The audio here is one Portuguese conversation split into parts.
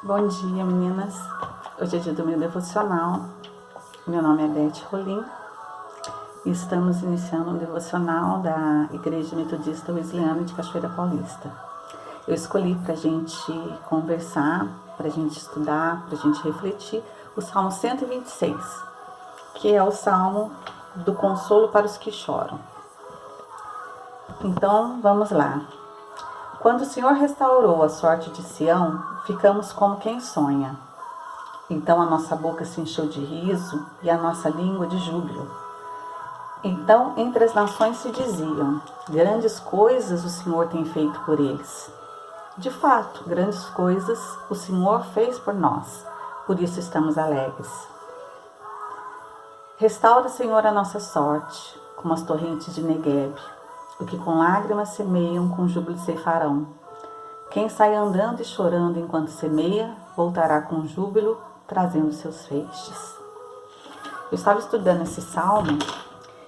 Bom dia, meninas. Hoje é dia do meu devocional. Meu nome é Beth Rolim e estamos iniciando um devocional da Igreja Metodista Wesleyana de Cachoeira Paulista. Eu escolhi para a gente conversar, para a gente estudar, para a gente refletir o Salmo 126, que é o Salmo do consolo para os que choram. Então, vamos lá. Quando o Senhor restaurou a sorte de Sião, ficamos como quem sonha. Então a nossa boca se encheu de riso e a nossa língua de júbilo. Então entre as nações se diziam: grandes coisas o Senhor tem feito por eles. De fato, grandes coisas o Senhor fez por nós, por isso estamos alegres. Restaura, Senhor, a nossa sorte, como as torrentes de Negueb. O que com lágrimas semeiam, com júbilo ceifarão. Quem sai andando e chorando enquanto semeia, voltará com júbilo, trazendo seus feixes. Eu estava estudando esse salmo,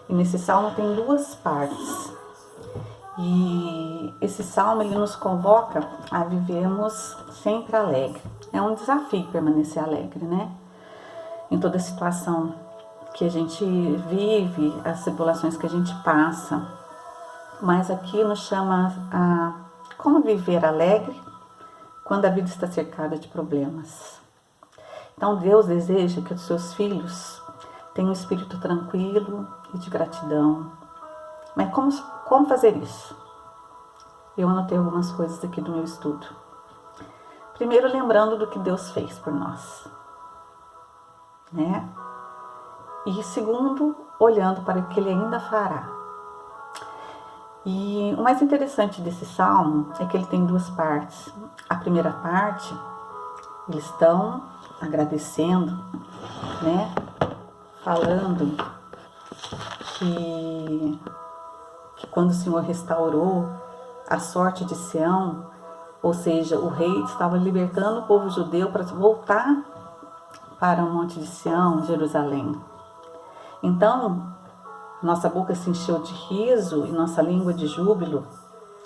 e nesse salmo tem duas partes. E esse salmo ele nos convoca a vivermos sempre alegre. É um desafio permanecer alegre, né? Em toda situação que a gente vive, as tribulações que a gente passa. Mas aqui nos chama a como viver alegre quando a vida está cercada de problemas. Então Deus deseja que os seus filhos tenham um espírito tranquilo e de gratidão. Mas como fazer isso? Eu anotei algumas coisas aqui do meu estudo. Primeiro, lembrando do que Deus fez por nós, né? E segundo, olhando para o que Ele ainda fará. E o mais interessante desse salmo é que ele tem duas partes. A primeira parte, eles estão agradecendo, né? Falando que quando o Senhor restaurou a sorte de Sião, ou seja, o rei estava libertando o povo judeu para voltar para o monte de Sião, Jerusalém. Então, nossa boca se encheu de riso e nossa língua de júbilo,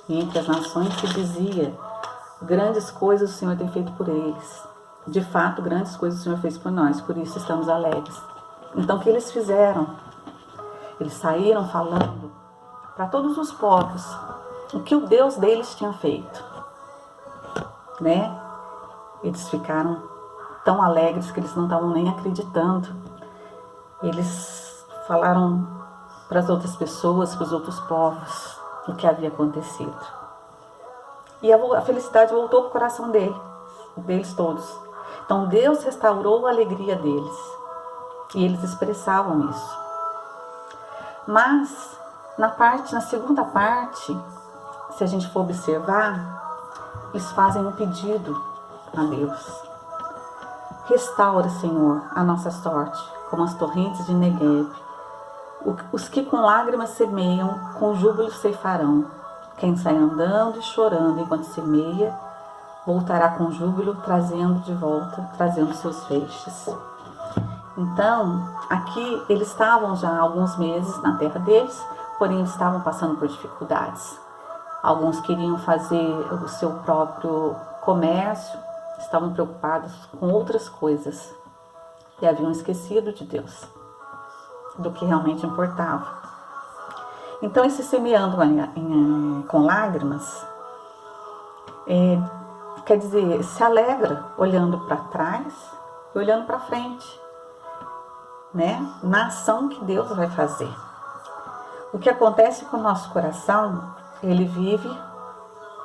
e entre as nações se dizia: grandes coisas o Senhor tem feito por eles. De fato, grandes coisas o Senhor fez por nós, por isso estamos alegres. Então, o que eles fizeram? Eles saíram falando para todos os povos o que o Deus deles tinha feito, né? Eles ficaram tão alegres que eles não estavam nem acreditando. Eles falaram para as outras pessoas, para os outros povos, o que havia acontecido. E a felicidade voltou para o coração deles todos. Então Deus restaurou a alegria deles. E eles expressavam isso. Mas, na segunda parte, se a gente for observar, eles fazem um pedido a Deus. Restaura, Senhor, a nossa sorte, como as torrentes de Negueb. Os que com lágrimas semeiam, com júbilo ceifarão. Quem sai andando e chorando enquanto semeia, voltará com júbilo, trazendo seus feixes. Então, aqui eles estavam já há alguns meses na terra deles, porém eles estavam passando por dificuldades. Alguns queriam fazer o seu próprio comércio, estavam preocupados com outras coisas e haviam esquecido de Deus, do que realmente importava. Então, esse semeando com lágrimas, quer dizer, se alegra olhando para trás e olhando para frente, né? Na ação que Deus vai fazer. O que acontece com o nosso coração, ele vive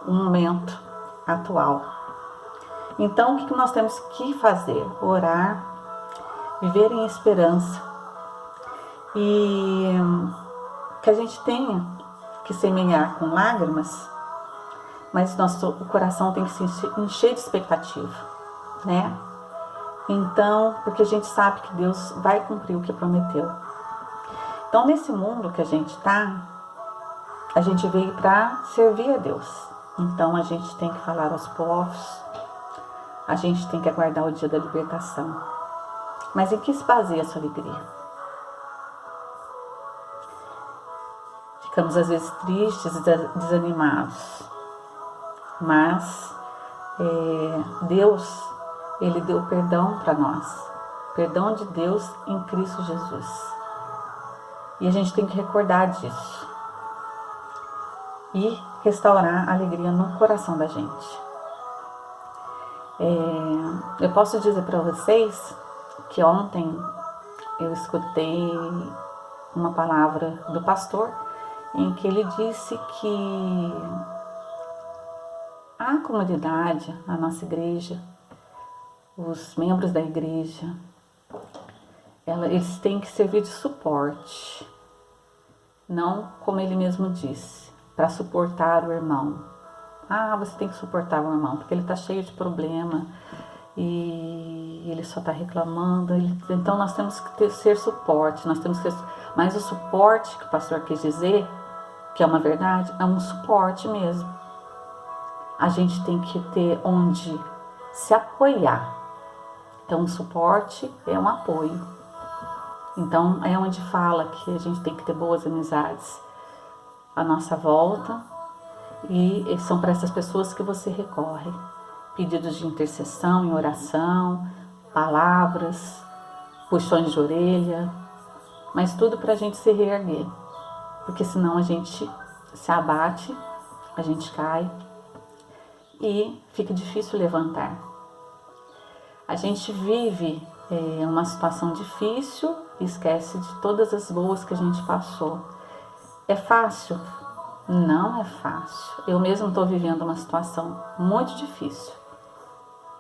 um momento atual. Então, o que nós temos que fazer? Orar, viver em esperança, e que a gente tenha que semear com lágrimas, mas o coração tem que se encher de expectativa, né? Então, porque a gente sabe que Deus vai cumprir o que prometeu. Então, nesse mundo que a gente está, a gente veio para servir a Deus. Então, a gente tem que falar aos povos, a gente tem que aguardar o dia da libertação. Mas em que se baseia a sua alegria? Ficamos às vezes tristes, desanimados, mas Deus Ele deu perdão para nós. Perdão de Deus em Cristo Jesus. E a gente tem que recordar disso. E restaurar a alegria no coração da gente. Eu posso dizer para vocês que ontem eu escutei uma palavra do pastor em que ele disse que a comunidade, a nossa igreja, os membros da igreja, eles têm que servir de suporte, não como ele mesmo disse, para suportar o irmão. Você tem que suportar o irmão, porque ele está cheio de problema e ele só está reclamando. Então nós temos que ser suporte, mas o suporte que o pastor quis dizer, que é uma verdade, é um suporte mesmo. A gente tem que ter onde se apoiar. Então o suporte é um apoio. Então é onde fala que a gente tem que ter boas amizades à nossa volta. E são para essas pessoas que você recorre. Pedidos de intercessão, em oração, palavras, puxões de orelha, mas tudo para a gente se reerguer. Porque senão a gente se abate, a gente cai e fica difícil levantar. A gente vive uma situação difícil e esquece de todas as boas que a gente passou. É fácil? Não é fácil. Eu mesmo estou vivendo uma situação muito difícil.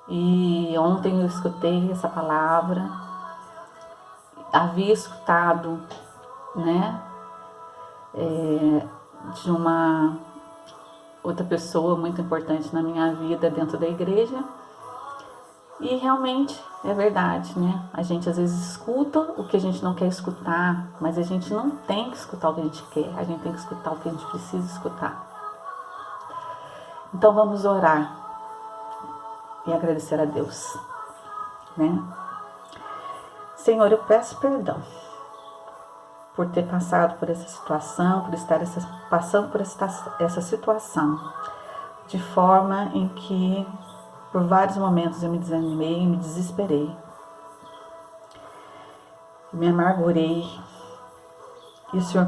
E ontem eu escutei essa palavra, havia escutado, de uma outra pessoa muito importante na minha vida dentro da igreja. E realmente é verdade, A gente às vezes escuta o que a gente não quer escutar, mas a gente não tem que escutar o que a gente quer, a gente tem que escutar o que a gente precisa escutar. Então vamos orar e agradecer a Deus, Senhor, eu peço perdão por ter passado por essa situação, por estar passando por essa situação, de forma em que por vários momentos eu me desanimei, me desesperei, me amargurei, e o Senhor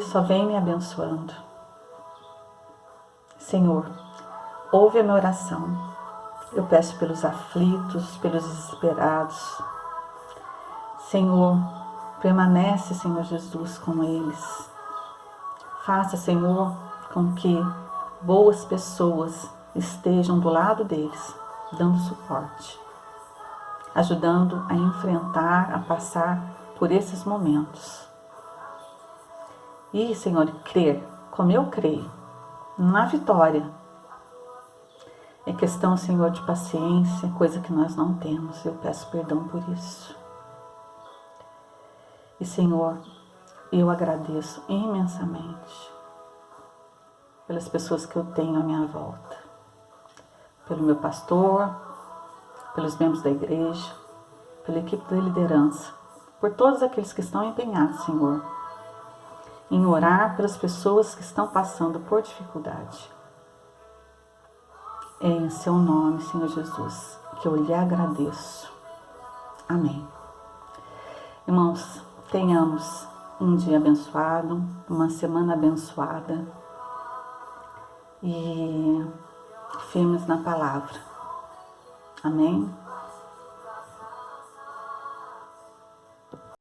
só vem me abençoando. Senhor, ouve a minha oração. Eu peço pelos aflitos, pelos desesperados. Senhor, permanece, Senhor Jesus, com eles. Faça, Senhor, com que boas pessoas estejam do lado deles, dando suporte, ajudando a enfrentar, a passar por esses momentos. E, Senhor, crer, como eu creio, na vitória. É questão, Senhor, de paciência, coisa que nós não temos. Eu peço perdão por isso. E, Senhor, eu agradeço imensamente pelas pessoas que eu tenho à minha volta. Pelo meu pastor, pelos membros da igreja, pela equipe da liderança, por todos aqueles que estão empenhados, Senhor, em orar pelas pessoas que estão passando por dificuldade. É em seu nome, Senhor Jesus, que eu lhe agradeço. Amém. Irmãos, tenhamos um dia abençoado, uma semana abençoada e firmes na palavra. Amém?